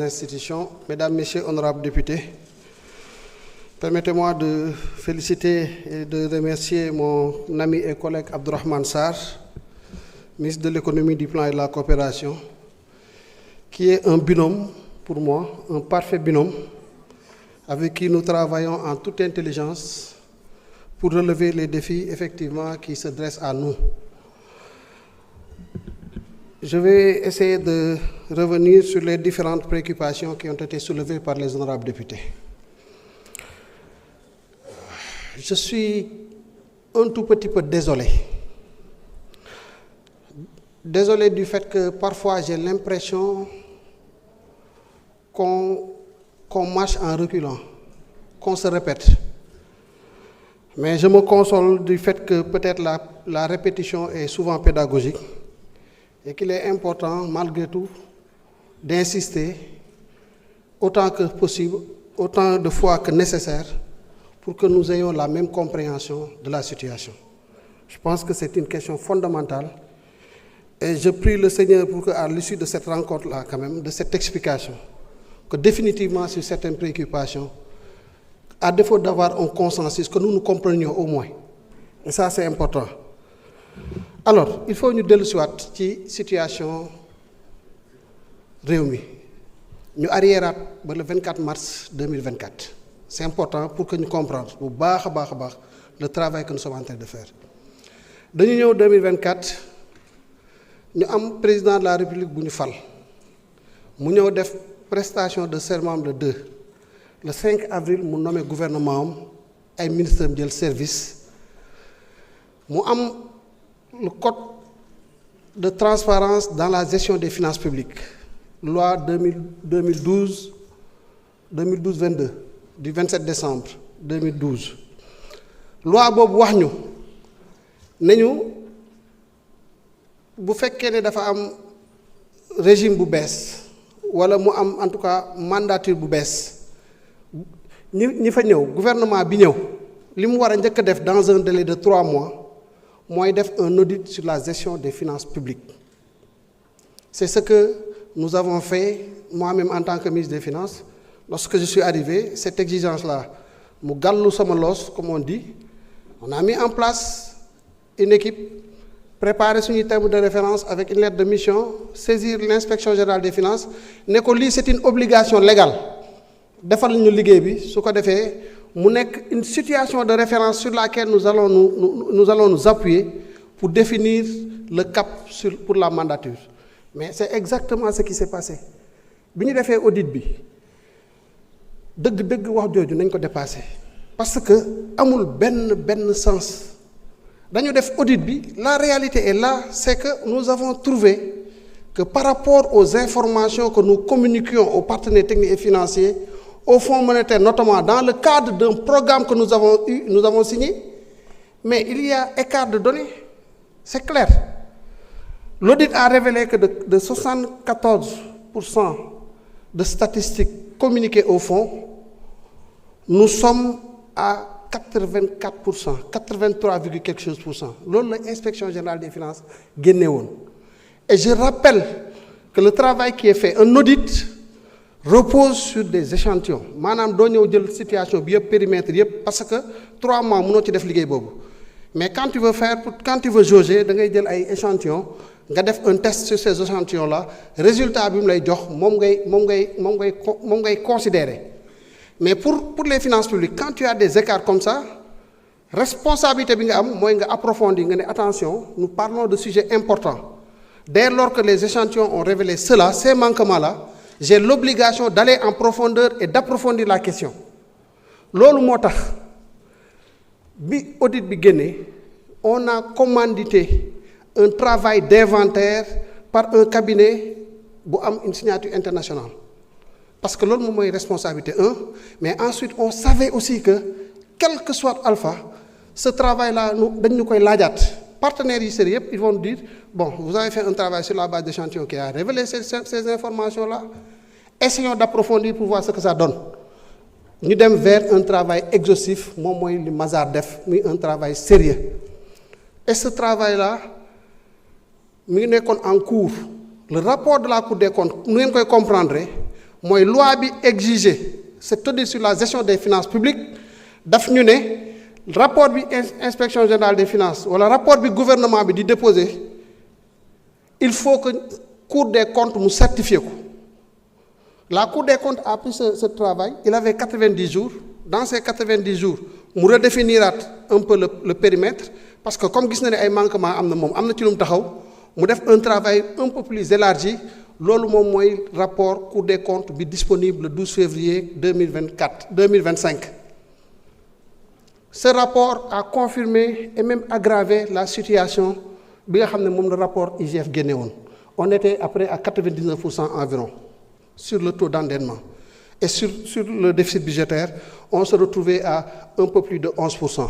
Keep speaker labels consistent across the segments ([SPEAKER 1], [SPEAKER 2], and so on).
[SPEAKER 1] Institutions, Mesdames, Messieurs, honorables députés, permettez-moi de féliciter et de remercier mon ami et collègue Abdourahmane Sarr, ministre de l'économie, du plan et de la coopération, qui est un binôme pour moi, un parfait binôme, avec qui nous travaillons en toute intelligence pour relever les défis effectivement qui se dressent à nous. Je vais essayer de revenir sur les différentes préoccupations qui ont été soulevées par les honorables députés. Je suis un tout petit peu désolé. Désolé du fait que parfois j'ai l'impression qu'on marche en reculant, qu'on se répète. Mais je me console du fait que peut-être la répétition est souvent pédagogique et qu'il est important, malgré tout, d'insister autant que possible, autant de fois que nécessaire, pour que nous ayons la même compréhension de la situation. Je pense que c'est une question fondamentale et je prie le Seigneur pour qu'à l'issue de cette rencontre-là, quand même, de cette explication, que définitivement sur certaines préoccupations, à défaut d'avoir un consensus, que nous nous comprenions au moins. Et ça, c'est important. Alors, il faut ñu dellu si waat ci situation réew mi ñu arriéraat ba le 24 mars 2024. C'est important pour que ñu comprendre bu baax a baax le travail que nous sommes en train de faire. Dañu ñëw 2024 ñu am président de la République bu ñu fal mu ñëw def prestation de serment le 2 le 5 avril mu nommé gouvernement am ay ministres am jël service mu am le code de transparence dans la gestion des finances publiques, loi 2012-22 du 27 décembre 2012. Loi boobu wax ñu ne ñu bu fekkee ne dafa am régime bu bees wala mu am en tout cas mandature bu bees ñi fa ñëw gouvernement bi ñëw li mu war a njëkk a def dans un délai de 3 mois. Moi, def un audit sur la gestion des finances publiques. C'est ce que nous avons fait, moi-même en tant que ministre des Finances. Lorsque je suis arrivé, cette exigence-là, mu gàllu sama loos, comme on dit, on a mis en place une équipe, préparé suñuy terme de référence avec une lettre de mission, saisir l'inspection générale des finances, ne ko lii c'est une obligation légale. Defal ñu liggéey bi su ko defee mu nekk une situation de référence sur laquelle nous allons nous appuyer pour définir le cap pour la mandature. Mais c'est exactement ce qui s'est passé. Bi ñu defee audit bi dëgg wax jooju nañ ko dépassé parce que amul benn sens. Dañu def audit bi, la réalité est là, c'est que nous avons trouvé que par rapport aux informations que nous communiquions aux partenaires techniques et financiers, au Fonds monétaire, notamment dans le cadre d'un programme que nous avons signé, mais il y a écart de données, c'est clair. L'audit a révélé que de 74% de statistiques communiquées au Fonds, nous sommes à 84%, 83, quelque chose pour cent. Loolu la Inspection générale des finances génne woon. Et je rappelle que le travail qui est fait, un audit, repose sur des échantillons maanaam doo ñëw jël situation bi yëpp périmètre yëpp parce que 3 mois mënoo ci def liggéey boobu mais quand tu veux jauger da ngay jël ay échantillons nga def un test sur ces échantillons là résultat bi mu lay jox moom ngay considérer mais pour les finances publiques quand tu as des écarts comme ça responsabilité bi nga am mooy nga approfondir nga ne attention nous parlons de sujets importants dès lors que les échantillons ont révélé cela ces manquements là j'ai l'obligation d'aller en profondeur et d'approfondir la question loolu moo tax bi audit bi génnee on a commandité un travail d'inventaire par un cabinet bu am une signature internationale parce que loolu moom mooy responsabilité mais ensuite on savait aussi que quel que soit alpha ce travail là dañ ñu koy laajaat partenaires yi sérieux yëpp ils vont dire bon vous avez fait un travail sur la base d'échantillons qui a révélé ces informations là essayons d'approfondir pour voir ce que ça donne ñu dem vers un travail exhaustif moom mooy li Mazars def muy un travail sérieux et ce travail là mi ngi nekkoon en cours le rapport de la Cour des comptes nu ngeen koy comprendre mooy loi bi exiger cet audit sur la gestion des finances publiques daf ñu ne rapport bi inspection générale des finances wala rapport bi gouvernement bi di déposer il faut que Cour des comptes mu certifier ko. La Cour des comptes a pris ce travail, il avait 90 jours. Dans ces 90 jours, mu redéfiniraat un peu le périmètre, parce que comme gis na ne ay manquements am na moom am na ci lu mu taxaw mu def un travail un peu plus élargi loolu moom mooy rapport Cour des comptes bi disponible le 12 février 2025. Ce rapport a confirmé et même aggravé la situation bi nga xam ne moom le rapport IGF génne woon. On était après à 99% environ sur le taux d'endettement. Et sur le déficit budgétaire, on se retrouvait à un peu plus de 11%.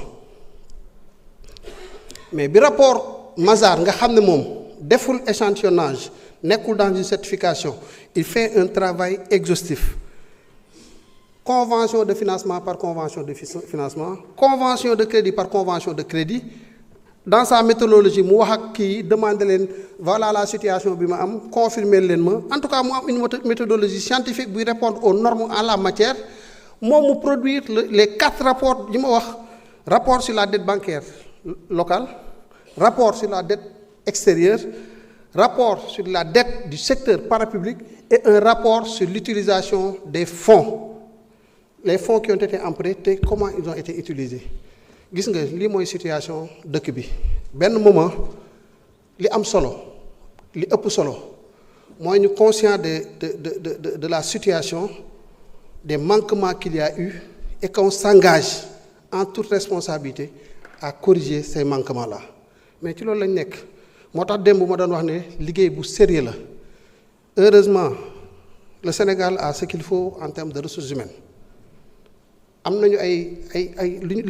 [SPEAKER 1] Mais bi rapport Mazars nga xam ne moom deful échantillonnage nekkul dans une certification, il fait un travail exhaustif. Convention de financement par convention de financement, convention de crédit par convention de crédit. Dans sa méthodologie mu wax ak kii demandé leen voilà la situation bi ma am confirmer leen ma en tout cas mu am une méthodologie scientifique buy répondre aux normes en la matière moom mu produire les 4 rapports yi ma wax rapport sur la dette bancaire locale, rapport sur la dette extérieure, rapport sur la dette du secteur parapublic et un rapport sur l'utilisation des fonds, les fonds qui ont été empruntés, comment ils ont été utilisés. Gis nga lii mooy situation dëkk bi benn moment li am solo li ëpp solo mooy ñu conscient de la situation des manquements qu'il y a eu et qu'on s'engage en toute responsabilité à corriger ces manquements-là mais ci loolu lañ nekk moo tax démb ma doon wax ne liggéey bu sérieux la. Heureusement le Sénégal a ce qu'il faut en termes de ressources humaines. Am nañu ay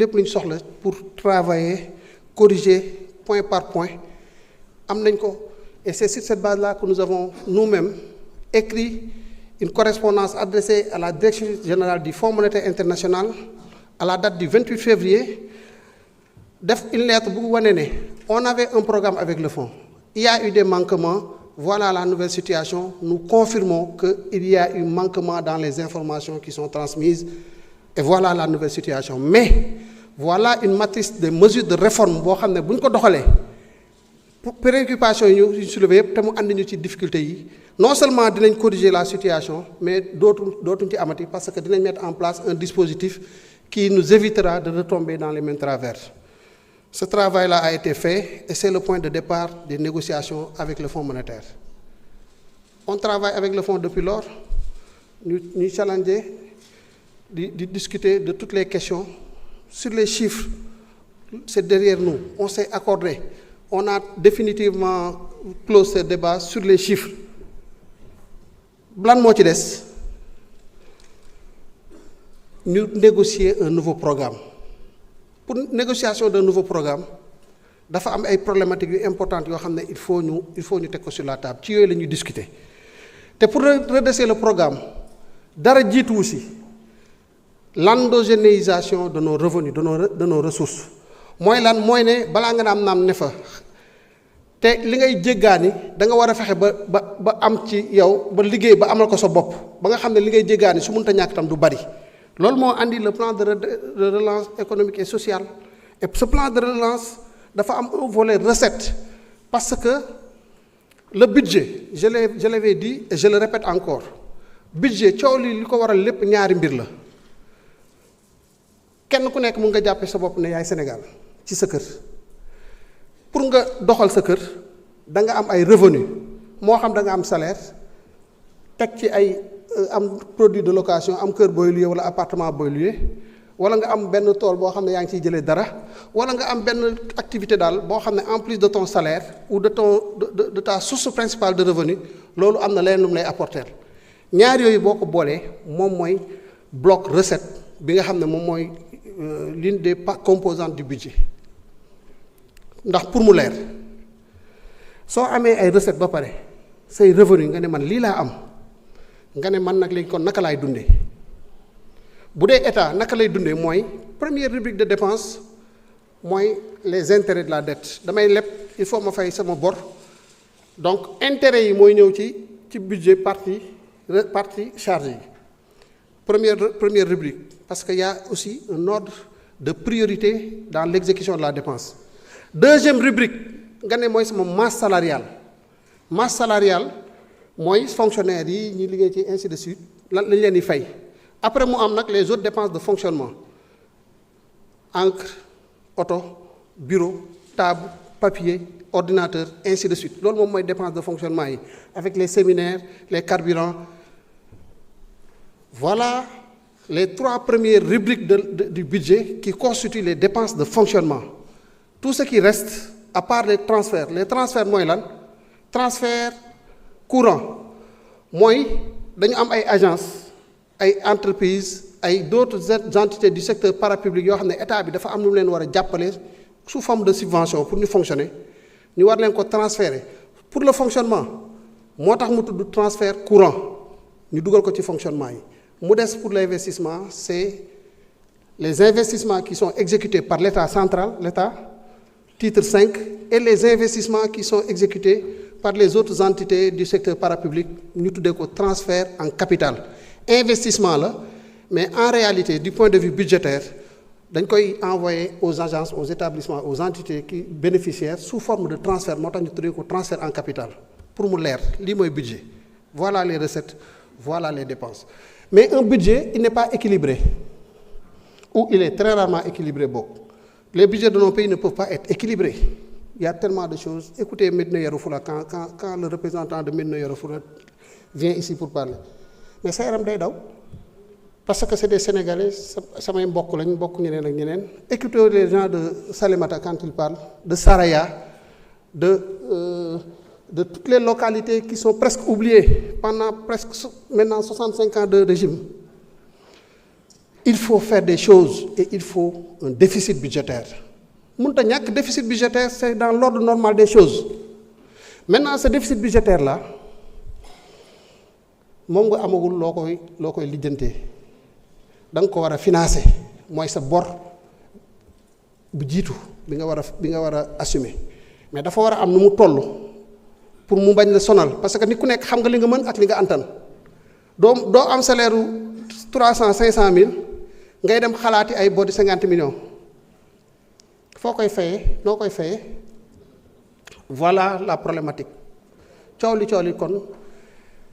[SPEAKER 1] lépp lu ñu soxla pour travailler corriger point par point am nañ ko et c'est sur cette base-là que nous avons nous-mêmes écrit une correspondance adressée à la direction générale du Fonds monétaire international à la date du 28 février def une lettre bu wane ne on avait un programme avec le fonds, il y a eu des manquements, voilà la nouvelle situation, nous confirmons qu'il y a eu manquement dans les informations qui sont transmises. Et voilà la nouvelle situation. Mais voilà une matrice de mesures de réforme boo xam ne bu ñu ko doxalee préoccupation yi ñu soulevé yëpp te mu andi ñu ci difficulté yi non seulement dinañ corriger la situation mais dootuñ ci amati parce que dinañ mettre en place un dispositif qui nous évitera de retomber dans les mêmes travers. Ce travail-là a été fait et c'est le point de départ des négociations avec le Fonds monétaire. On travaille avec le Fonds depuis lors, ñu challenger de discuter de toutes les questions sur les chiffres. C'est derrière nous, on s'est accordé, on a définitivement clos ce débat sur les chiffres. Lan moo ci des ñu négocier un nouveau programme. Pour négociation d'un nouveau programme dafa am ay problématiques yu importantes yoo xam ne il faut ñu teg ko sur la table ci yooyu la ñuy discuter te pour redresser le programme dara jiituwu si l'endogénéisation de nos revenus de nos ressources mooy lan mooy ne balaa nga naam ne fa te li ngay jéggaani da nga war a fexe ba am ci yow ba liggéey ba amal ko sa bopp ba nga xam ne li ngay jéggaani su mënta ñàkk tam du bari. Loolu moo andi le plan de relance économique et sociale et ce plan de relance dafa am un volet recette parce que le budget je l'avais dit et je le répète encore budget coow li ko waral lépp ñaari mbir la kenn ku nekk mun nga jàppe sa bopp ne yaay Sénégal ci sa kër pour nga doxal sa kër da nga am ay revenu moo xam da nga am salaire teg ci ay am produit de location am kër booy loué wala appartement booy loué wala nga am benn tool boo xam ne yaa ngi ciy jëlee dara wala nga am benn activité daal boo xam ne en plus de ton salaire ou de ta source principale de revenu loolu am na leneen lu mu lay apporter ñaar yooyu boo ko boolee moom mooy bloc recette bi nga xam ne moom mooy l'une des composantes du budget ndax pour mu leer soo amee ay recette ba pare say revenu nga ne man lii laa am nga ne man nag léegi kon naka laay dundee bu dee état naka lay dundee mooy première rubrique de dépense mooy les intérêts de la dette damay leb il faut ma fay sama bor donc intérêts yi mooy ñëw ci budget partie partie chargée. Première rubrique, parce qu'il y a aussi un ordre de priorité dans l'exécution de la dépense. Deuxième rubrique, moi, c'est mon masse salariale. Masse salariale, moi, fonctionnaires, ainsi de suite, après, moi, les autres dépenses de fonctionnement. Encre, auto, bureau, table, papier, ordinateur, ainsi de suite. C'est les dépenses de fonctionnement, avec les séminaires, les carburants. Voilà les 3 premières rubriques du budget qui constituent les dépenses de fonctionnement. Tout ce qui reste, à part les transferts, moi, transferts courants. Moi, nous avons des agences, des entreprises, d'autres entités du secteur parapublic qui ont l'État sous forme de subvention pour nous fonctionner. Nous devons les transférer. Pour le fonctionnement, nous avons des transferts courants. Nous devons le fonctionnement. Modeste pour l'investissement, c'est les investissements qui sont exécutés par l'État central, l'État, titre 5, et les investissements qui sont exécutés par les autres entités du secteur parapublic, nous devons transfert en capital. Investissement là, mais en réalité, du point de vue budgétaire, nous devons envoyer aux agences, aux établissements, aux entités qui bénéficiaires sous forme de transfert. Nous devons transfert en capital. Pour nous l'air, c'est le budget. Voilà les recettes, voilà les dépenses. Mais un budget, il n'est pas équilibré. Ou il est très rarement équilibré. Les budgets de nos pays ne peuvent pas être équilibrés. Il y a tellement de choses. Écoutez Medina Yorofoula, quand le représentant de Medina Yorofoula vient ici pour parler. Mais ça est parce que c'est des Sénégalais, ça m'a beaucoup. Écoutez les gens de Salémata quand ils parlent, de Saraya, de toutes les localités qui sont presque oubliées pendant presque maintenant 65 ans de régime. Il faut faire des choses et il faut un déficit budgétaire. Le déficit budgétaire, c'est dans l'ordre normal des choses. Maintenant, ce déficit budgétaire-là, moom nga amagul loo koy lijjantee da nga ko war a financer mooy sa bor bu jiitu bi nga war a assumer mais dafa war a am nu mu toll pour mu bañ la sonal parce que nit ku nekk xam nga li nga mën ak li nga antan doo am salaire u 300 500 000 ngay dem xalaati ay bor di 50 millions foo koy fayee noo koy fayee voilà la problématique coow li kon.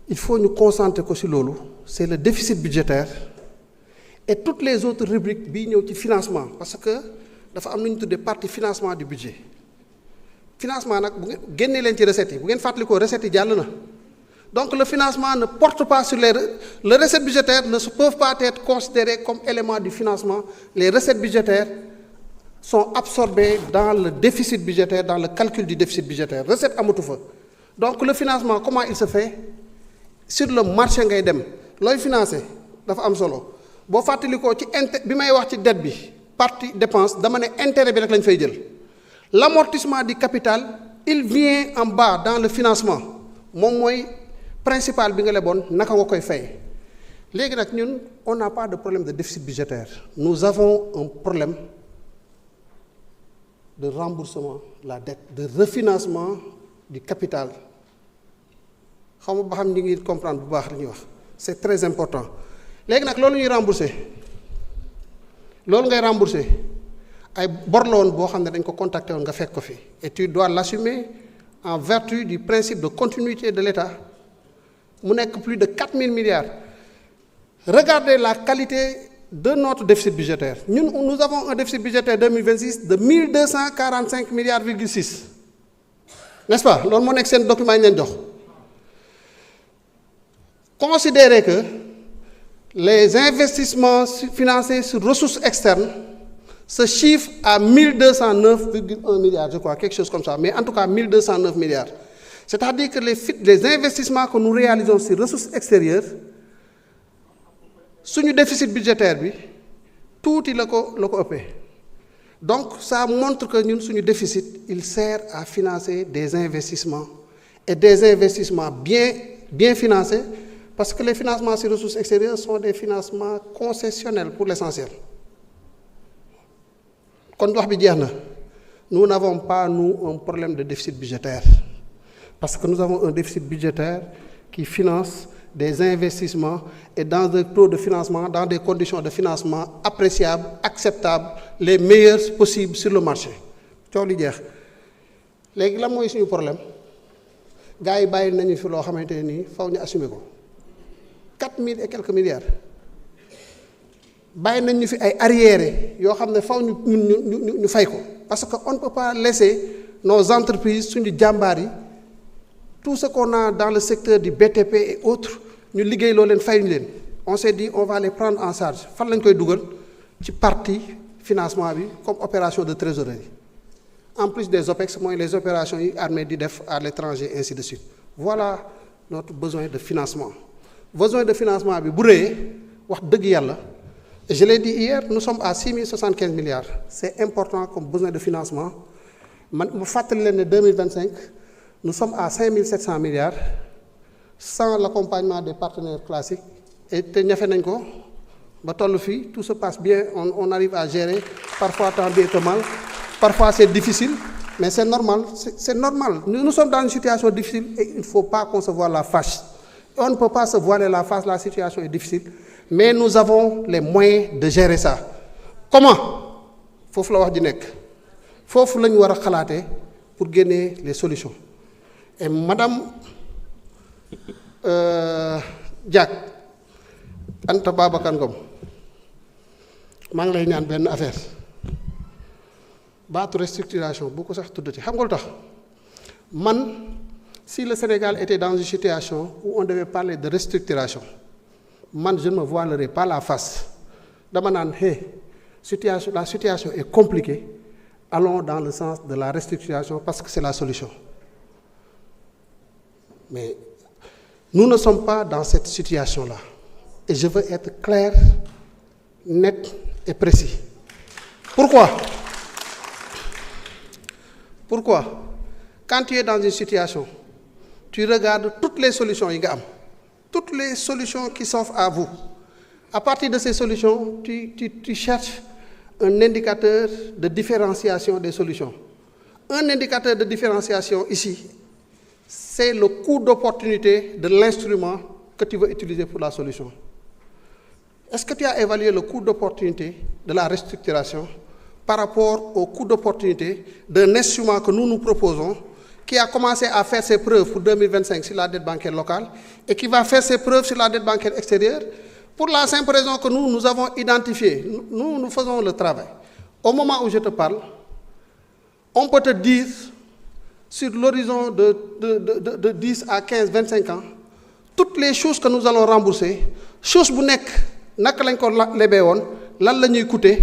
[SPEAKER 1] Il faut nous concentrer sur l'eau, c'est le déficit budgétaire et toutes les autres rubriques qui sont au financement. Parce que nous avons des parties financement du budget. Financement, vous avez des recettes, vous avez des recettes. Donc le financement ne porte pas sur les recettes budgétaires, ne peuvent pas être considérées comme éléments du financement. Les recettes budgétaires sont absorbées dans le déficit budgétaire, dans le calcul du déficit budgétaire. Recette amotoufa. Donc le financement, comment il se fait? Sur le marché ngay dem looy financer dafa am solo boo fàttalikoo ci bi may wax ci dette bi partie dépense dama ne intérêt bi rek lañ fay jël l'amortissement du capital il vient en bas dans le financement moom mooy principal bi nga leboon naka nga koy fay léegi nag ñun on n'a pas de problème de déficit budgétaire nous avons un problème de remboursement de la dette de refinancement du capital. Comprendre c'est très important léegi nag loolu ñuy rembourser loolu ngay rembourser ay bor la woon boo xam ne dañ ko contacté woon nga fekk ko fi et tu dois l'assumer en vertu du principe de continuité de l'État mu nekk plus de 4 000 milliards regardez la qualité de notre déficit budgétaire nous avons un déficit budgétaire 2026 de 1245 milliards, n'est-ce pas loolu moo nekk seen document yi leen jox. Considérez que les investissements financés sur ressources externes se chiffrent à 1209,1 milliards, je crois, quelque chose comme ça, mais en tout cas 1209 milliards. C'est-à-dire que les investissements que nous réalisons sur ressources extérieures, sur le déficit budgétaire, tout est le. Donc ça montre que nous, sur le déficit, il sert à financer des investissements et des investissements bien financés. Parce que les financements sur ressources extérieures sont des financements concessionnels pour l'essentiel. Nous n'avons pas, nous, un problème de déficit budgétaire. Parce que nous avons un déficit budgétaire qui finance des investissements et dans des taux de financement, dans des conditions de financement appréciables, acceptables, les meilleures possibles sur le marché. coow li jeex léegi lan mooy suñu problème gars yi bàyyi nañu fi loo xamante ne nii faw ñu assumer ko 4000 et quelques milliards bàyyi nañu fi ay arriérés yoo xam ne faw ñu fay ko parce que on ne peut pas laisser nos entreprises suñu jàmbaar yi tout ce qu'on a dans le secteur du BTP et autres ñu liggéey loo leen fayuñu leen on s'est dit on va les prendre en charge fan lañ koy dugal ci partie financement bi comme opération de trésorerie en plus des OPEX mooy les opérations yi armée di def à l'étranger ainsi de suite voilà notre besoin de financement bi bu rëyee wax dëgg yàlla je l'ai dit hier nous sommes à 6075 milliards c'est important comme besoin de financement man mu fàttali leen ne 2025 nous sommes à 5700 milliards sans l'accompagnement des partenaires classiques et te ñafe nañ ko ba toll fii tout se passe bien on arrive à gérer parfois tant bien que mal parfois c'est difficile mais c'est normal c'est normal nous sommes dans une situation difficile et il ne faut pas qu'on se voile la face on ne peut pas se voiler la face la situation est difficile mais nous avons les moyens de gérer ça comment foofu la wax ji nekk foofu la ñu war a xalaatee pour génner les solutions et madame Diack Anta Babacar Ngom maa ngi lay ñaan benn affaire baatu restructuration bu ko sax tuddati xam nga lu tax man si le Sénégal était dans une situation où on devait parler de restructuration man je ne me voilerai pas la face dama naan la situation est compliquée allons dans le sens de la restructuration parce que c'est la solution mais nous ne sommes pas dans cette situation-là et je veux être clair, net et précis. Pourquoi? Quand tu es dans une situation, tu regardes toutes les solutions yi nga am, toutes les solutions qui s'offrent à vous. À partir de ces solutions, tu cherches un indicateur de différenciation des solutions. Un indicateur de différenciation ici, c'est le coût d'opportunité de l'instrument que tu veux utiliser pour la solution. Est-ce que tu as évalué le coût d'opportunité de la restructuration par rapport au coût d'opportunité d'un instrument que nous proposons, qui a commencé à faire ses preuves pour 2025 sur la dette bancaire locale et qui va faire ses preuves sur la dette bancaire extérieure, pour la simple raison que nous avons identifié, nous faisons le travail. Au moment où je te parle, on peut te dire, sur l'horizon de 10 à 15, 25 ans, toutes les choses que nous allons rembourser, chose bu nekk naka lañ ko lebee woon lan la ñuy coûter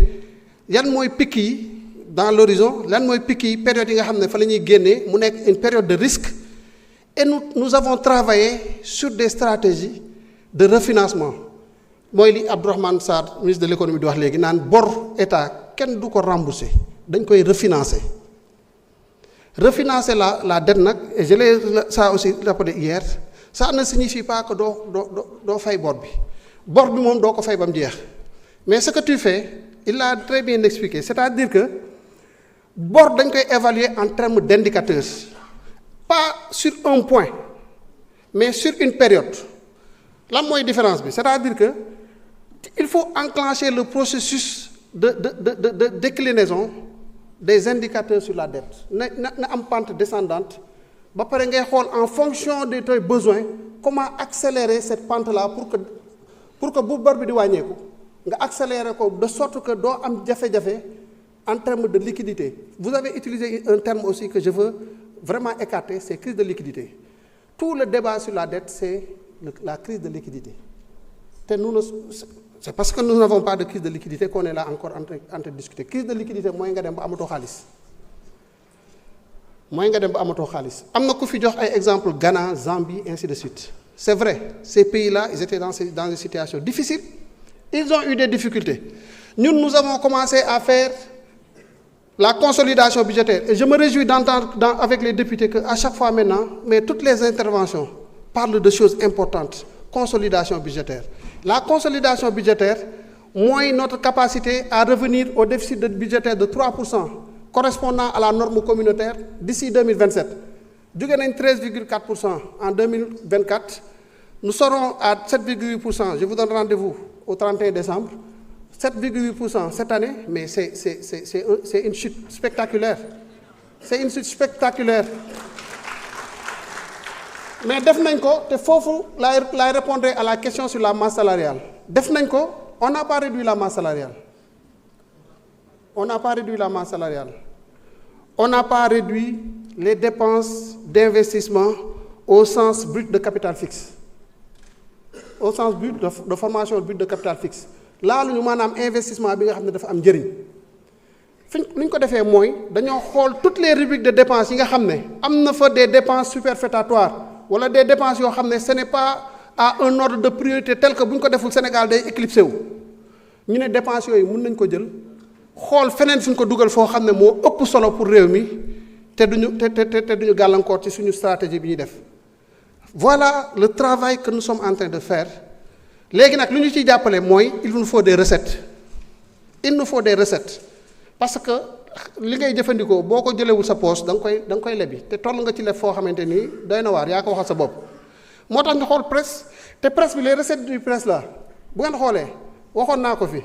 [SPEAKER 1] yan mooy pic yi dans l'horizon lan mooy pic yi période yi nga xam ne fa la ñuy génnee mu nekk une période de risque et nous avons travaillé sur des stratégies de refinancement mooy li Abdourahmane Sarr ministre de l'économie di wax léegi naan bor état kenn du ko rembourser dañ koy refinancer la dette nag et je l'ai ça aussi rappelé hier ça ne signifie pas que doo fay bor bi moom doo ko fay ba mu jeex mais ce que tu fais il l'a très bien expliqué c'est-à-dire que bor dañ koy évaluer en termes d'indicateurs pas sur un point mais sur une période lan mooy différence bi c'est-à-dire que il faut enclencher le processus de déclinaison des indicateurs sur la dette na am pente descendante ba pare ngay xool en fonction de tes besoins comment accélérer cette pente-là pour que bu bor bi di wàññeeku nga accélérer ko de sorte que doo am jafe-jafe en termes de liquidité. Vous avez utilisé un terme aussi que je veux vraiment écarter, c'est crise de liquidité. Tout le débat sur la dette, c'est la crise de liquidité. C'est parce que nous n'avons pas de crise de liquidité qu'on est là encore en train de discuter. Crise de liquidité mooy nga dem ba amatoo xaalis am na ku fi jox ay exemple Ghana, Zambie, ainsi de suite. C'est vrai, ces pays-là, ils étaient dans des situations difficiles. Ils ont eu des difficultés. Nous avons commencé à faire la consolidation budgétaire. Et je me réjouis d'entendre avec les députés qu'à chaque fois maintenant, mais toutes les interventions parlent de choses importantes. Consolidation budgétaire. La consolidation budgétaire, moins notre capacité à revenir au déficit budgétaire de 3%, correspondant à la norme communautaire d'ici 2027. Nous avons 13,4% en 2024. Nous serons à 7,8%. Je vous donne rendez-vous au 31 décembre. 7,8% cette année, mais c'est une chute spectaculaire. C'est une chute spectaculaire. Mais def nañ ko te foofu laay répondre à la question sur la masse salariale. Def nañ ko, on n'a pas réduit la masse salariale. On n'a pas réduit la masse salariale. On n'a pas réduit les dépenses d'investissement au sens brut de capital fixe. Au sens brut de formation brut de capital fixe. Là, nous avons un investissement qui dafa am njëriñ. Fi ñu ko defee mooy dañoo xool toutes les rubriques de dépenses yi nga xam ne am na fa des dépenses superfétatoires wala des dépenses yoo xam ne ce n'est pas à un ordre de priorité tel que bu ñu ko deful Sénégal day éclipsé wu. ñu ne dépenses yooyu mën nañ ko jël xool feneen fi ñu ko dugal foo xam ne moo ëpp solo pour réew mi te duñu gàllankoor ci suñu stratégie bi ñuy def. Voilà le travail que nous sommes en train de faire. Léegi nag lu ñu ciy jàppale mooy il nous faut des recettes. Il nous faut des recettes parce que li ngay jëfandikoo boo ko jëlewul sa poche da nga koy lebi te toll nga ci leb foo xamante ni doy na waar yaa ko waxal sa bopp. moo tax nga xool presse te presse bi les recettes du presse là bu ngeen xoolee waxoon naa ko fi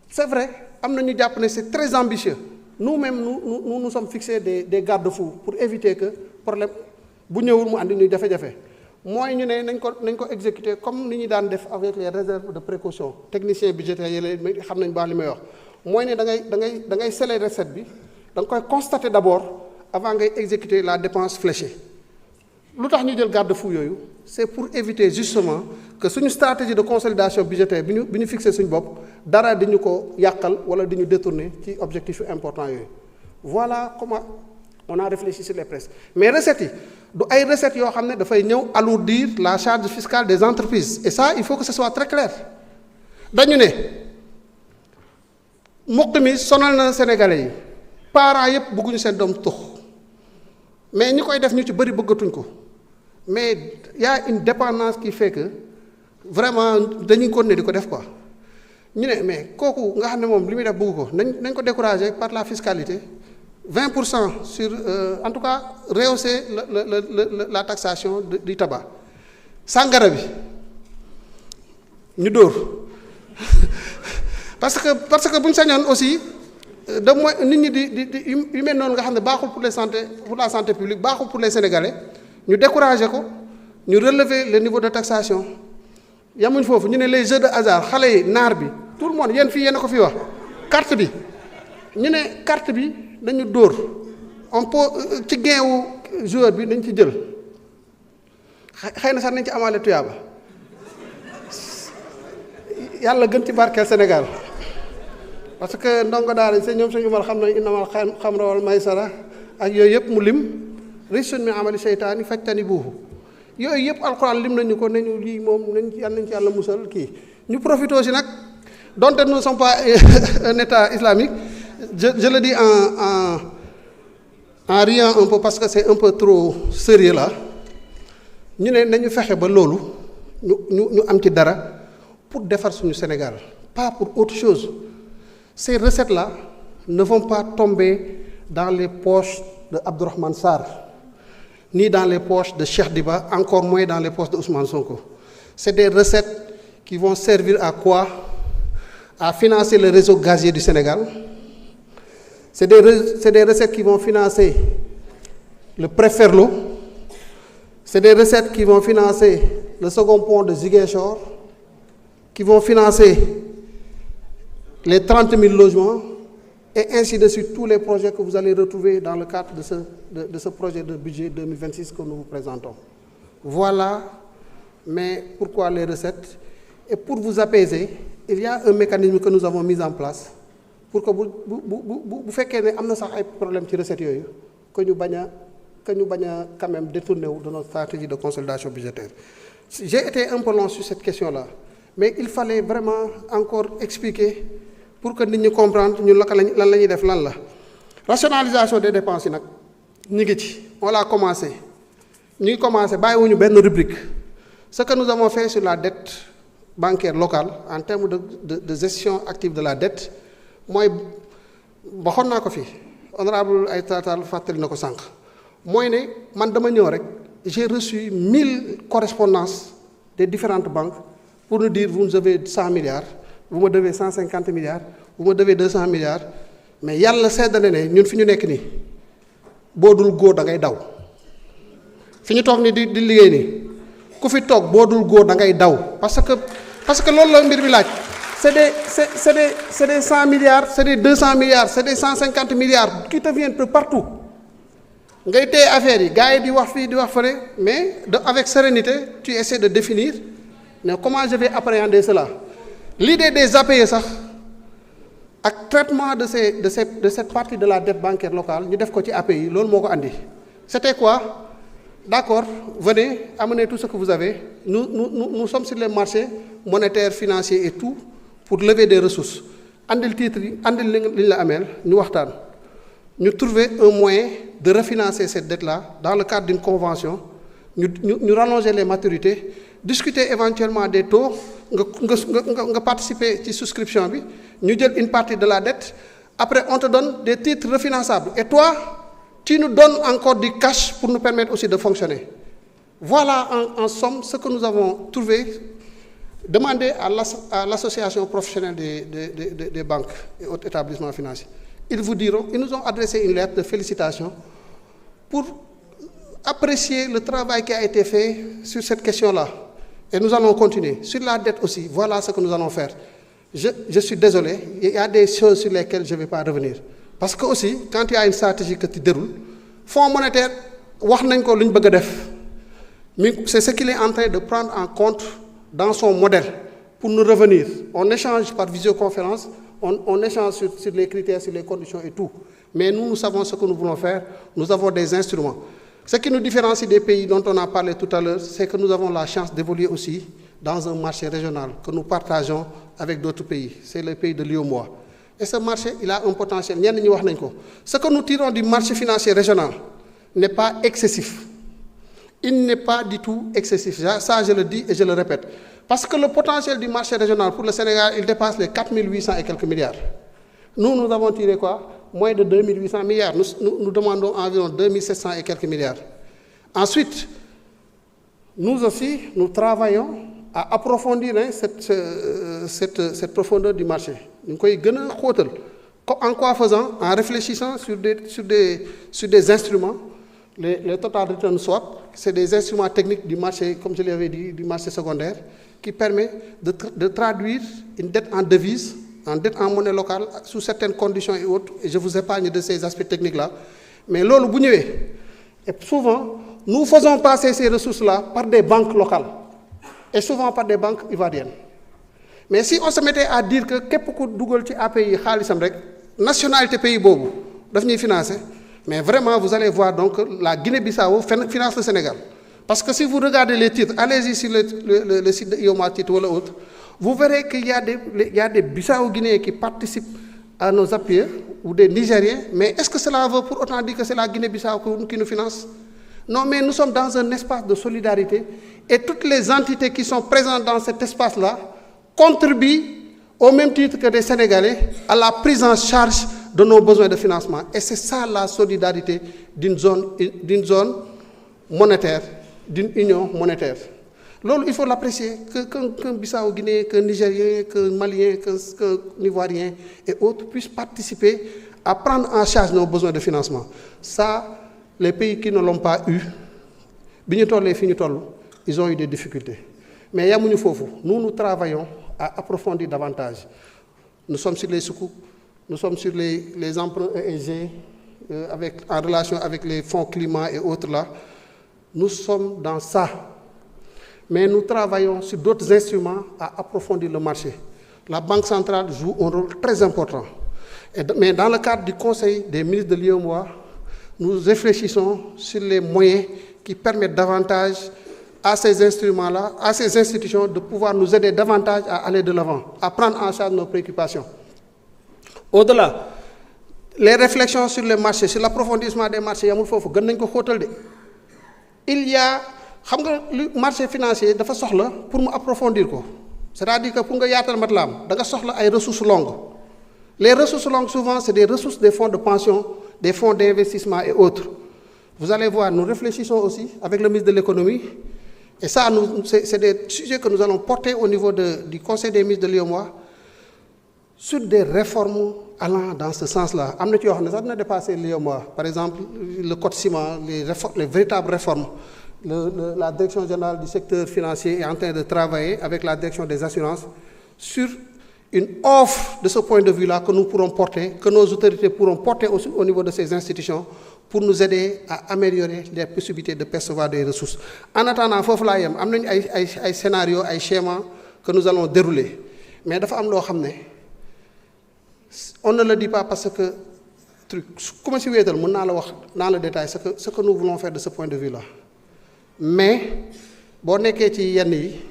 [SPEAKER 1] c'est vrai am na ñu jàpp ne c'est très ambitieux nous-mêmes nous sommes fixés des garde-fous pour éviter que problème bu ñëwul mu andi ñu jafe-jafe. mooy ñu ne nañ ko exécuter comme ni ñu daan def avec les réserves de précaution technicien budgétaire yi xam nañ baax li may wax mooy ne da ngay sceller recette bi da nga koy constater d'abord avant ngay exécuter la dépense fléchée. lu tax ñu jël garde-fou yooyu c'est pour éviter justement que suñu stratégie de consolidation budgétaire bi ñu fixé suñu bopp dara di ñu ko yàqal wala di ñu détourner ci objectif important yooyu. Voilà comment on a réfléchi sur les presses mais recettes yi du ay recettes yoo xam ne dafay ñëw alourdir la charge fiscale des entreprises et ça il faut que ce soit très clair. dañu ne mukk mi sonal na Sénégalais yi parents yëpp bëgguñu seen doom tux mais ñi koy def ñu ci bëri bëggatuñ ko mais y a une dépendance qui fait que vraiment dañuy continuer di ko def quoi ñu ne mais kooku nga xam ne moom li muy def bëgg ko nañ ko décourager par la fiscalité 20% sur en tout cas rehausser la taxation du tabac sàngara bi ñu dóor parce que bu ñu sañoon aussi de moins nit ñi di yu mel noonu nga xam ne baaxul pour la santé publique baaxul pour les Sénégalais ñu décourager ko ñu relever le niveau de taxation yamuñ foofu ñu ne les jeux de hasard xale yi naar bi tout le monde yéen fii yéen a ko fi wax carte bi ñu ne carte bi dañu dóor on peut ci gain wu joueur bi dañ ci jël xëy na sax nañ ci amaale tuyaaba yàlla gën ci barkeel Sénégal parce que ndongo daara seen ñoom suñu Umar xam nañ innamal xamra wal maysara ak yooyu yëpp mu lim rijsun min amali seytaani fajtanibuuhu yooyu yëpp alxuraan lim nañu ko nañu lii moom nañ ci yàlla musal kii ñu profité aussi nag donte nous ne sommes pas un état islamique je le dis en riant un peu parce que c'est un peu trop sérieux là ñu ne nañu fexe ba loolu ñu am ci dara pour defar suñu Sénégal pas pour autre chose. Ces recettes-là ne vont pas tomber dans les poches de Abdourahmane Sarr, ni dans les poches de Cheikh Diba, encore moins dans les poches de Ousmane Sonko. C'est des recettes qui vont servir à quoi? À financer le réseau gazier du Sénégal. C'est des recettes qui vont financer le Préferlo. C'est des recettes qui vont financer le second pont de Ziguinchor, qui vont financer les 30 000 logements, et ainsi de suite, tous les projets que vous allez retrouver dans le cadre de ce projet de budget 2026 que nous vous présentons. Voilà, mais pourquoi les recettes? Et pour vous apaiser, il y a un mécanisme que nous avons mis en place pour que vous faites qu'il y ait un problème de recettes, que nous ne quand même détourner de notre stratégie de consolidation budgétaire. J'ai été un peu long sur cette question-là, mais il fallait vraiment encore expliquer pour que nous comprenions ñu lan la ñuy def lan la rationalisation des dépenses yi nag ñu ngi ci on l'a commencé ñu ngi commencé bàyyiwuñu benn rubrique ce que nous avons fait sur la dette bancaire locale en termes de gestion active de la dette mooy waxoon naa ko fi honorable Aïssata Tall fàttali na ko sànq mooy ne man dama ñëw rek j'ai reçu 1000 correspondances des différentes banques pour nous dire, vous nous devez 100 milliards, vous me devez 150 milliards, vous me devez 200 milliards, mais yàlla seddane ne ñun fi ñu nekk nii boo dul góor da ngay daw fi ñu toog ni di liggéey nii ku fi toog boo dul góor da ngay daw parce que loolu la mbir bi laaj c'est des 100 milliards, c'est des 200 milliards, c'est des 150 milliards qui te viennent de partout. Ngay téye affaire yi gars yi di wax fii di wax fële mais avec sérénité tu essaies de définir mais comment je vais appréhender cela. L'idée des APE sax ak traitement de cette partie de la dette bancaire locale ñu def ko ci APE yi loolu moo ko andi. C'était quoi? D'accord, venez, amenez tout ce que vous avez. Nous sommes sur les marchés monétaires, financiers et tout pour lever des ressources. Andil titre yi andil li la ameel ñu waxtaan ñu trouver un moyen de refinancer cette dette-là dans le cadre d'une convention ñu rallonger les maturités discuter éventuellement des taux nga participer ci souscription bi ñu jël une partie de la dette après on te donne des titres refinançables et toi tu nous donnes encore du cash pour nous permettre aussi de fonctionner. Voilà en somme ce que nous avons trouvé. Demandez à l'association professionnelle des banques et autres établissements financiers. Ils vous diront, ils nous ont adressé une lettre de félicitations pour apprécier le travail qui a été fait sur cette question-là. Et nous allons continuer. Sur la dette aussi, voilà ce que nous allons faire. Je suis désolé, il y a des choses sur lesquelles je ne vais pas revenir. Parce que aussi, quand il y a une stratégie que tu déroules, Fonds monétaire, c'est ce qu'il est en train de prendre en compte dans son modèle pour nous revenir. On échange par visioconférence, on échange sur les critères, sur les conditions et tout. Mais nous savons ce que nous voulons faire, nous avons des instruments. Ce qui nous différencie des pays dont on a parlé tout à l'heure, c'est que nous avons la chance d'évoluer aussi dans un marché régional que nous partageons avec d'autres pays. C'est le pays de l'UEMOA. Et ce marché, il a un potentiel. Ce que nous tirons du marché financier régional n'est pas excessif. Il n'est pas du tout excessif. Ça, je le dis et je le répète. Parce que le potentiel du marché régional pour le Sénégal, il dépasse les 4800 et quelques milliards. Nous avons tiré quoi? Moins de 2800 milliards. Nous demandons environ 2700 et quelques milliards. Ensuite, nous aussi, nous travaillons à approfondir cette profondeur du marché. En quoi faisant? En réfléchissant sur des instruments. Les total return swap, c'est des instruments techniques du marché, comme je l'avais dit, du marché secondaire, qui permet de traduire une dette en devise, en dette en monnaie locale, sous certaines conditions et autres. Et je vous épargne de ces aspects techniques-là. Mais là, et souvent, nous faisons passer ces ressources-là par des banques locales. Et souvent par des banques ivoiriennes. Mais si on se mettait à dire que beaucoup de Google API, nationalité pays bobo, devenir financé, mais vraiment vous allez voir donc la Guinée-Bissau finance le Sénégal. Parce que si vous regardez les titres, allez-y sur le site de IOMA titre ou l'autre, vous verrez qu'il y a des Bissau-Guinéens qui participent à nos appuis ou des Nigériens. Mais est-ce que cela veut pour autant dire que c'est la Guinée-Bissau qui nous finance? Non, mais nous sommes dans un espace de solidarité et toutes les entités qui sont présentes dans cet espace-là contribuent au même titre que les Sénégalais à la prise en charge de nos besoins de financement. Et c'est ça la solidarité d'une zone monétaire, d'une union monétaire. Là, il faut l'apprécier, qu'un Bissau-Guinéen, qu'un Nigérien, qu'un Malien, qu'un Ivoirien et autres puissent participer à prendre en charge nos besoins de financement. Ça, les pays qui ne l'ont pas eu, ils ont eu des difficultés. Mais nous travaillons à approfondir davantage. Nous sommes sur les soukouk, nous sommes sur les emprunts ESG, en relation avec les fonds climat et autres là. Nous sommes dans ça. Mais nous travaillons sur d'autres instruments à approfondir le marché. La Banque centrale joue un rôle très important. Mais dans le cadre du Conseil des ministres de l'UEMOA, nous réfléchissons sur les moyens qui permettent davantage à ces instruments-là, à ces institutions de pouvoir nous aider davantage à aller de l'avant, à prendre en charge nos préoccupations. Au-delà, les réflexions sur les marchés, sur l'approfondissement des marchés, il y a le marché financier dafa soxla pour mu approfondir ko c'est-à-dire que pour nga yaatal matlaam da nga soxla ay ressources longues. Les ressources longues souvent c'est des ressources des fonds de pension, des fonds d'investissement et autres. Vous allez voir, nous réfléchissons aussi avec le ministre de l'économie, et ça, c'est des sujets que nous allons porter au niveau du Conseil des ministres de l'UEMOA, sur des réformes allant dans ce sens-là. Am na ci yoo xam ne sax dina dépasser l'UEMOA. Par exemple, le code ciment, les véritables réformes. La direction générale du secteur financier est en train de travailler avec la direction des assurances sur une offre de ce point de vue-là que nous pourrons porter, que nos autorités pourront porter aussi au niveau de ces institutions pour nous aider à améliorer les possibilités de percevoir des ressources. En attendant, foofu laa yem am nañu ay scénarios, ay schémas que nous allons dérouler. Mais dafa am loo xam ne on ne le dit pas parce que comme si wéetal mën naa la wax dans le détail ce que nous voulons faire de ce point de vue-là. Mais boo nekkee ci yenn yi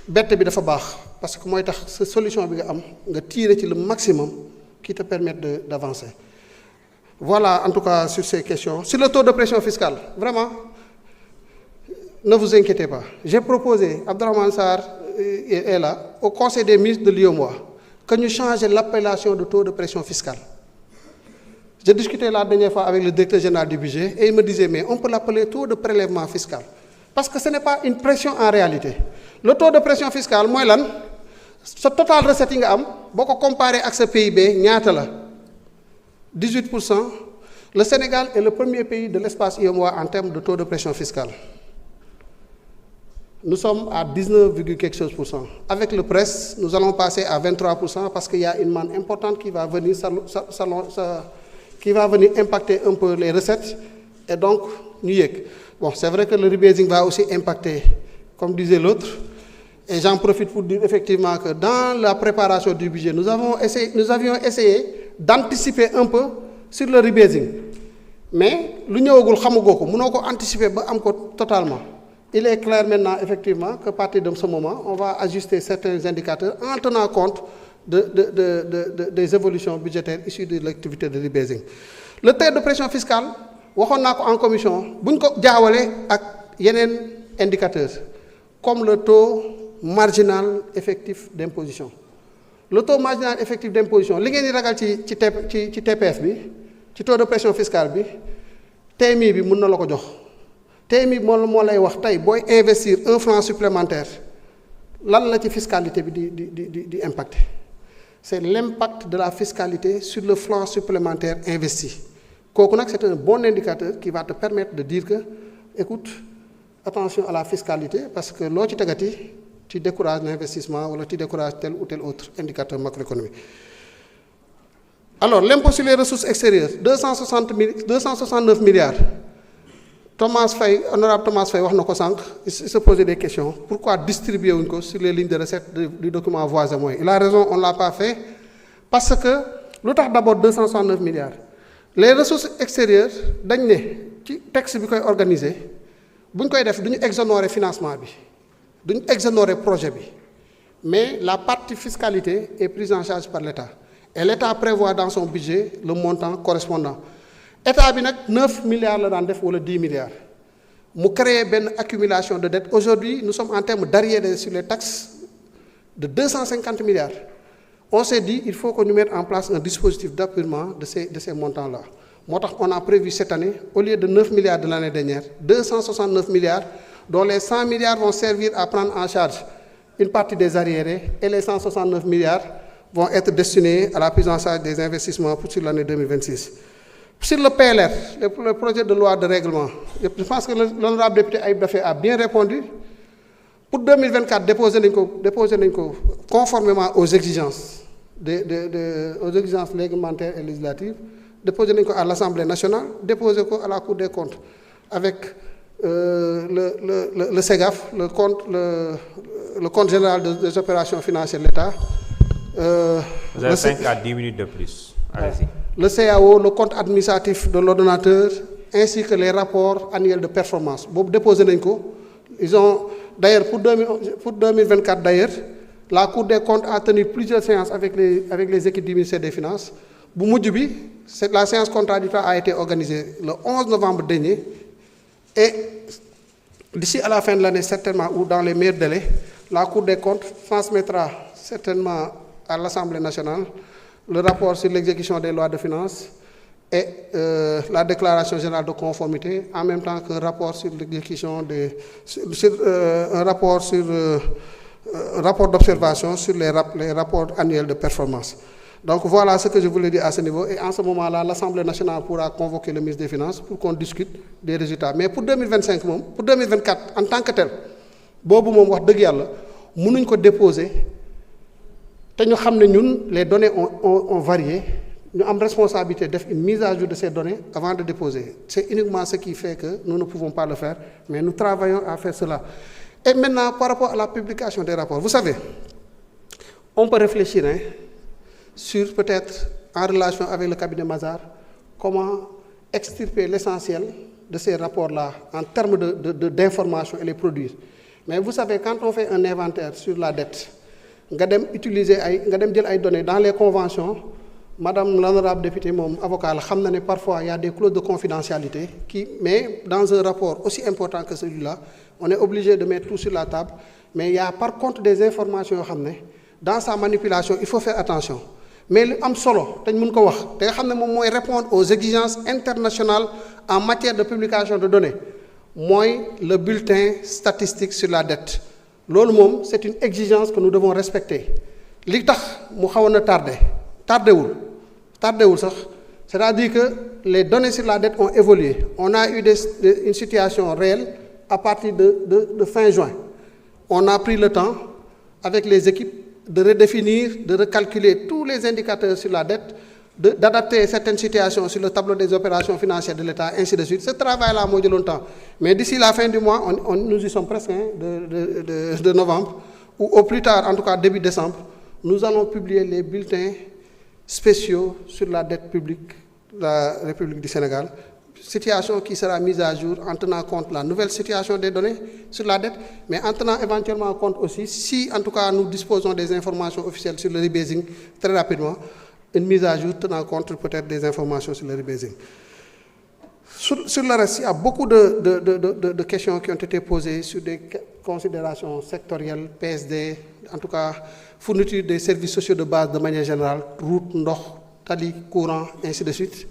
[SPEAKER 1] bett bi dafa baax parce que mooy tax sa solution bi nga am nga tirer ci le maximum qui te permettent d'avancer. Voilà en tout cas sur ces questions. Sur le taux de pression fiscale, vraiment, ne vous inquiétez pas. J'ai proposé, Abdourahmane Sarr est là, au Conseil des ministres de l'UEMOA, que nous changions l'appellation de taux de pression fiscale. J'ai discuté la dernière fois avec le directeur général du budget et il me disait, mais on peut l'appeler taux de prélèvement fiscal. Parce que ce n'est pas une pression en réalité. Le taux de pression fiscale, moi, là, ce total recette que am, beaucoup comparé avec ce PIB, ñaata la 18%. Le Sénégal est le premier pays de l'espace UEMOA en termes de taux de pression fiscale. Nous sommes à 19, quelque chose %. Avec le presse, nous allons passer à 23% parce qu'il y a une manne importante qui va venir qui va venir impacter un peu les recettes et donc ñu yéeg. Bon, c'est vrai que le rebasing va aussi impacter, comme disait l'autre, et j'en profite pour dire effectivement que dans la préparation du budget, nous avions essayé d'anticiper un peu sur le rebasing. Mais lu ñëwagul xamugoo ko mënoo ko anticiper ba am ko totalement. Il est clair maintenant effectivement que à partir de ce moment, on va ajuster certains indicateurs en tenant compte des évolutions budgétaires issues de l'activité de rebasing. Le taux de pression fiscale, waxoon naa ko en commission, bu ñu ko jaawale ak yeneen indicateurs comme le taux marginal effectif d'imposition. Le taux marginal effectif d'imposition li ngeen di ragal ci TPF bi ci taux de pression fiscale bi TMI bi mën na la ko jox. TMI bi moo lay wax tey booy investir 1 franc supplémentaire lan la ci fiscalité bi di impacter. C'est l'impact de la fiscalité sur le franc supplémentaire investi. Kooku nag c'est un bon indicateur qui va te permettre de dire que écoute, attention à la fiscalité parce que loo ci tegati tu décourages l'investissement wala tu décourages tel ou tel autre indicateur macroéconomique. Alors l'impôt sur les ressources extérieures 269 milliards. Honorable Thomas Faye wax na ko sànq il se posait des questions pourquoi distribuer wuñ ko sur les lignes de recettes du document voies et moyens. Il a raison, on l'a pas fait parce que lu tax d'abord 269 milliards. Les ressources extérieures dañ ne ci texte bi koy organiser bu ñu koy def du ñu exonérer financement bi du ñu exonérer projet bi mais la partie fiscalité est prise en charge par l'État et l'État prévoit dans son budget le montant correspondant. État bi nag 9 milliards la daan def wala 10 milliards mu créer benn accumulation de dettes. Aujourd'hui nous sommes en termes d'arriérés sur les taxes de 250 milliards. On s'est dit il faut que nous mettions en place un dispositif d'appurement de ces montants-là. Moo tax on a prévu cette année au lieu de 9 milliards de l'année dernière 269 milliards dont les 100 milliards vont servir à prendre en charge une partie des arriérés et les 169 milliards vont être destinés à la prise en charge des investissements pour sur l'année 2026. Sur le PLR, le projet de loi de règlement, je pense que l'honorable député Aïb Daffé a bien répondu. Pour 2024, déposer conformément aux exigences, aux exigences réglementaires et législatives, déposer à l'Assemblée nationale, déposer à la Cour des comptes avec le SEGAF, le compte général des opérations financières de l'État.
[SPEAKER 2] Vous avez 5 à 10 minutes de plus. Allez-y.
[SPEAKER 1] Le CAO, le compte administratif de l'ordonnateur, ainsi que les rapports annuels de performance. Bob déposé n'enko. Ils ont d'ailleurs pour 2024 d'ailleurs, la Cour des comptes a tenu plusieurs séances avec les équipes du ministère des Finances. La séance contradictoire a été organisée le 11 novembre dernier et d'ici à la fin de l'année certainement ou dans les meilleurs délais, la Cour des comptes transmettra certainement à l'Assemblée nationale le rapport sur l'exécution des lois de finances et la déclaration générale de conformité, en même temps qu'un rapport sur l'exécution un rapport d'observation sur les rapports annuels de performance. Donc voilà ce que je voulais dire à ce niveau. Et en ce moment-là, l'Assemblée nationale pourra convoquer le ministre des Finances pour qu'on discute des résultats. Mais pour 2025, pour 2024, en tant que tel, boobu moom wax dëgg yàlla mënuñ ko déposer te ñu xam ne ñun les données ont varié ñu am responsabilité def une mise à jour de ces données avant de déposer. C'est uniquement ce qui fait que nous ne pouvons pas le faire, mais nous travaillons à faire cela. Et maintenant, par rapport à la publication des rapports, vous savez, on peut réfléchir sur peut-être, en relation avec le cabinet Mazars, comment extirper l'essentiel de ces rapports-là en termes d'information et les produire. Mais vous savez, quand on fait un inventaire sur la dette, nga dem jël ay données dans les conventions, Madame l'honorable députée, mon avocat, parfois il y a des clauses de confidentialité mais dans un rapport aussi important que celui-là, on est obligé de mettre tout sur la table. Mais il y a par contre des informations, dans sa manipulation, il faut faire attention. Mais li am solo dañ mën ko wax te nga xam ne moom mooy répondre aux exigences internationales en matière de publication de données mooy le bulletin statistique sur la dette. Loolu moom c'est une exigence que nous devons respecter. Li tax mu xawoon a tardewul sax, c'est-à-dire que les données sur la dette ont évolué. On a eu une situation réelle à partir de fin juin. On a pris le temps avec les équipes de redéfinir, de recalculer tous les indicateurs sur la dette, d'adapter certaines situations sur le tableau des opérations financières de l'État, ainsi de suite. Ce travail-là a duré longtemps. Mais d'ici la fin du mois, nous y sommes presque de novembre, ou au plus tard, en tout cas début décembre, nous allons publier les bulletins spéciaux sur la dette publique de la République du Sénégal. Situation qui sera mise à jour en tenant compte de la nouvelle situation des données sur la dette, mais en tenant éventuellement compte aussi, si en tout cas nous disposons des informations officielles sur le rebasing très rapidement, une mise à jour tenant compte peut-être des informations sur le rebasing. Sur le reste, il y a beaucoup de questions qui ont été posées sur des considérations sectorielles, PSD, en tout cas fourniture des services sociaux de base de manière générale, route, ndox, tali, courant, ainsi de suite.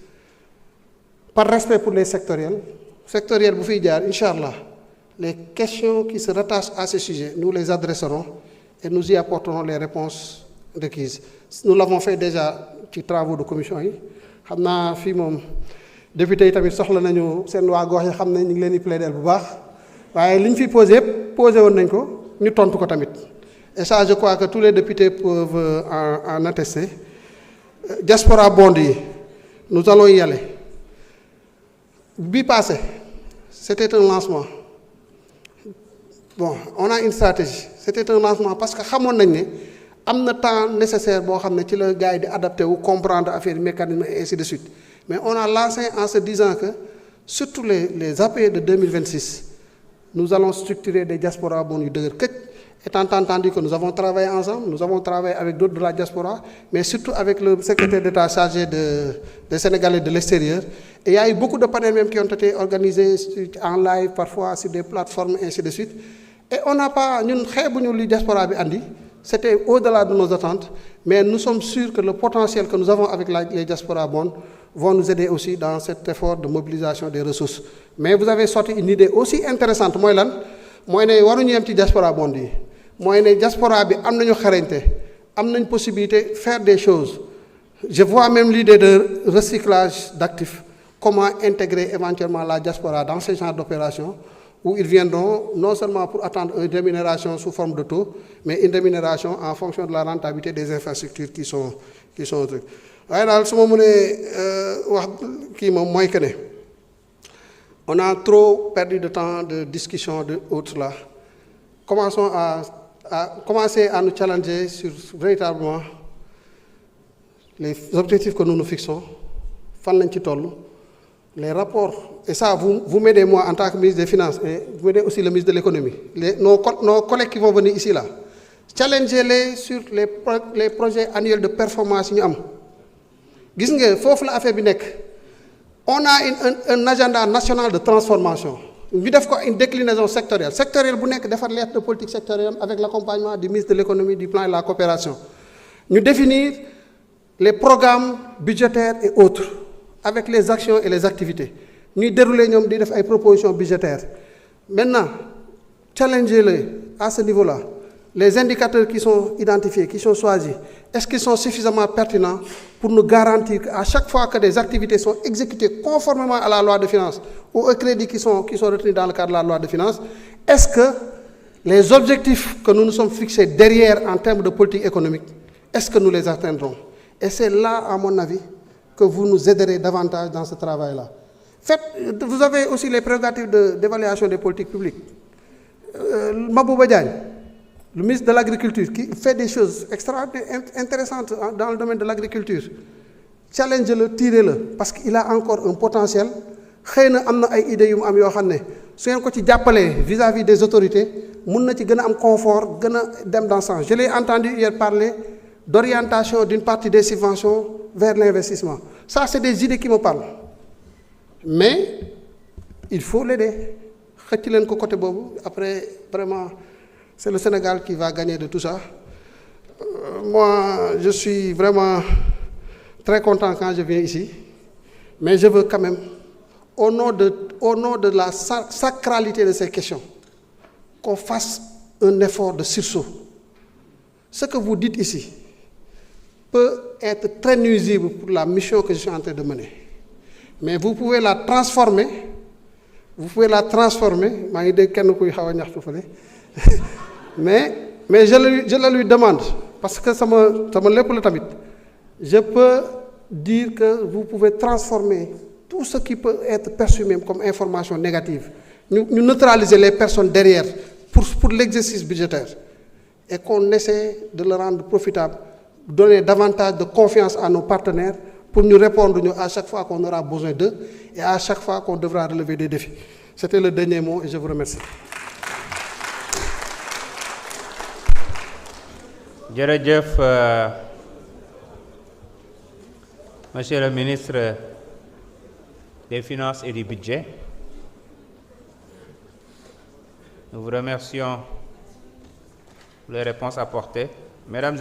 [SPEAKER 1] Par respect pour les sectoriels, bu fiy jaar, Inch'Allah, les questions qui se rattachent à ce sujet, nous les adresserons et nous y apporterons les réponses requises. Nous l'avons fait déjà ci travaux de commission yi. Xam naa fii moom député yi tamit soxla nañu seen waa gox yi xam ne ñu ngi leen di plaider bu baax waaye li ñu fi posé yëpp posé woon nañ ko ñu tontu ko tamit. Et ça, je crois que tous les députés peuvent en attester. Diaspora bond yi, nous allons y aller. Bi passé, c'était un lancement. Bon, on a une stratégie. C'était un lancement parce que xamoon nañ ne am na temps nécessaire boo xam ne ci la gars yi di adapté wu comprendre affaire mécanisme et ainsi de suite. Mais on a lancé en se disant que surtout les APE de 2026, nous allons structurer des diasporas bonds yu dëgër këcc. Étant entendu que nous avons travaillé ensemble, nous avons travaillé avec d'autres de la diaspora, mais surtout avec le secrétaire d'État chargé des Sénégalais de l'extérieur. Et il y a eu beaucoup de panels même qui ont été organisés en live, parfois sur des plateformes, ainsi de suite. Et on n'a pas, nous avons li diaspora bi andi, c'était au-delà de nos attentes, mais nous sommes sûrs que le potentiel que nous avons avec les diaspora bonds vont nous aider aussi dans cet effort de mobilisation des ressources. Mais vous avez sorti une idée aussi intéressante, mooy ne waruñu yem ci diaspora bond yi. Mooy ne diaspora bi am nañu xarañte am nañ possibilité faire des choses. Je vois même l'idée de recyclage d'actifs, comment intégrer éventuellement la diaspora dans ce genre d'opération où ils viendront non seulement pour attendre une rémunération sous forme de taux, mais une rémunération en fonction de la rentabilité des infrastructures qui sont au truc. waaye daal su ma mënee wax kii moom mooy que ne on a trop perdu de temps de discussion de autres là. Commençons commencer à nous challenger sur véritablement les objectifs que nous nous fixons, fan lañ ci toll, les rapports, et ça vous m'aidez moi en tant que ministre des Finances, et vous m'aidez aussi le ministre de l'Économie, nos collègues qui vont venir ici là, challenger-les sur les projets annuels de performance yi ñu am. Gis nga foofu la affaire bi nekk. On a un agenda national de transformation. Nous avons une déclinaison sectorielle. Sectorielle, vous n'avez pas lettre de politique sectorielle avec l'accompagnement du ministre de l'économie, du plan et de la coopération. Nous définir les programmes budgétaires et autres avec les actions et les activités. Nous dérouler des propositions budgétaires. Maintenant, challengez-les à ce niveau-là. Les indicateurs qui sont identifiés, qui sont choisis, est-ce qu'ils sont suffisamment pertinents pour nous garantir qu'à chaque fois que des activités sont exécutées conformément à la loi de finances ou aux crédits qui sont retenus dans le cadre de la loi de finances, est-ce que les objectifs que nous nous sommes fixés derrière en termes de politique économique, est-ce que nous les atteindrons? Et c'est là, à mon avis, que vous nous aiderez davantage dans ce travail-là. Vous avez aussi les prérogatives d'évaluation des politiques publiques. Mabouba Diagne, le ministre de l'Agriculture, qui fait des choses extraordinaires, intéressantes dans le domaine de l'agriculture, challenge-le, tirez-le, parce qu'il a encore un potentiel. Il y a des idées si vous avez vis-à-vis des autorités, vous pouvez avoir un confort, dans ce sens. Je l'ai entendu hier parler d'orientation d'une partie des subventions vers l'investissement. Ça, c'est des idées qui me parlent. Mais il faut l'aider. Après, vraiment, c'est le Sénégal qui va gagner de tout ça. Moi, je suis vraiment très content quand je viens ici. Mais je veux quand même, au nom de la sacralité de ces questions, qu'on fasse un effort de sursaut. Ce que vous dites ici peut être très nuisible pour la mission que je suis en train de mener. Mais vous pouvez la transformer. Mais je le lui demande, parce que ça me tamit. Je peux dire que vous pouvez transformer tout ce qui peut être perçu même comme information négative. Nous neutraliser les personnes derrière pour l'exercice budgétaire et qu'on essaie de le rendre profitable, donner davantage de confiance à nos partenaires pour nous répondre à chaque fois qu'on aura besoin d'eux et à chaque fois qu'on devra relever des défis. C'était le dernier mot et je vous remercie.
[SPEAKER 2] Jërëjëf, Monsieur le ministre des Finances et du Budget, nous vous remercions pour les réponses apportées. Mesdames